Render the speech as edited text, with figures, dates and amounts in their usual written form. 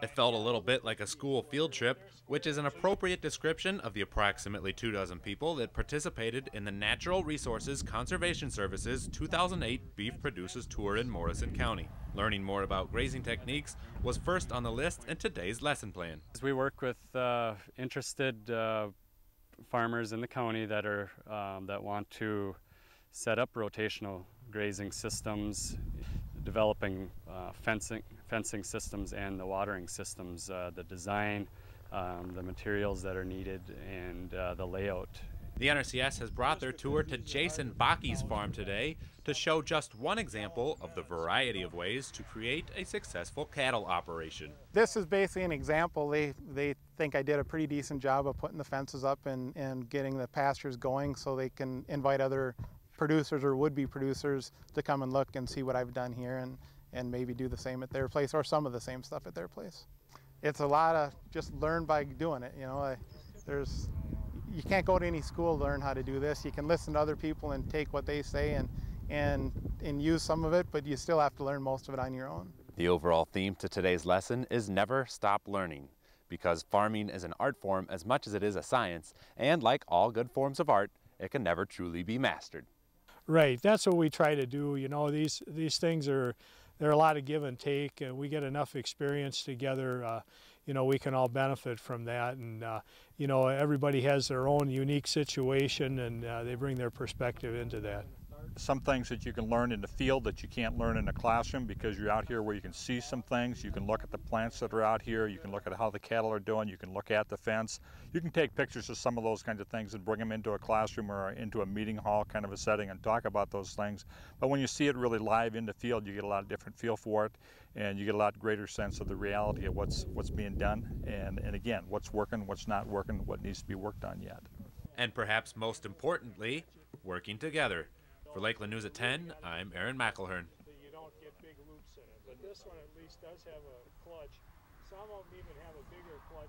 It felt a little bit like a school field trip, which is an appropriate description of the approximately 24 people that participated in the Natural Resources Conservation Service's 2008 Beef Producers Tour in Morrison County. Learning more about grazing techniques was first on the list in today's lesson plan. We work with interested farmers in the county that want to set up rotational grazing systems, developing fencing systems and the watering systems, the design, the materials that are needed, and the layout. The NRCS has brought their tour to Jason Baki's farm today to show just one example of the variety of ways to create a successful cattle operation. This is basically an example. They think I did a pretty decent job of putting the fences up and getting the pastures going so they can invite other producers or would-be producers to come and look and see what I've done here and maybe do the same at their place or some of the same stuff at their place. It's a lot of just learn by doing it, you know. You can't go to any school to learn how to do this. You can listen to other people and take what they say and use some of it, but you still have to learn most of it on your own. The overall theme to today's lesson is never stop learning, because farming is an art form as much as it is a science, and like all good forms of art, it can never truly be mastered. Right, that's what we try to do. You know, these things they're a lot of give and take, and we get enough experience together. You know, we can all benefit from that, and you know, everybody has their own unique situation, and they bring their perspective into that. Some things that you can learn in the field that you can't learn in a classroom, because you're out here where you can see some things. You can look at the plants that are out here. You can look at how the cattle are doing. You can look at the fence. You can take pictures of some of those kinds of things and bring them into a classroom or into a meeting hall kind of a setting and talk about those things. But when you see it really live in the field, you get a lot of different feel for it, and you get a lot greater sense of the reality of what's being done, and again, what's working, what's not working, what needs to be worked on yet. And perhaps most importantly, working together. For Lakeland News at 10, I'm Aaron McElhern. You don't get big loops in it, but this one at least does have a clutch. Some of them even have a bigger clutch.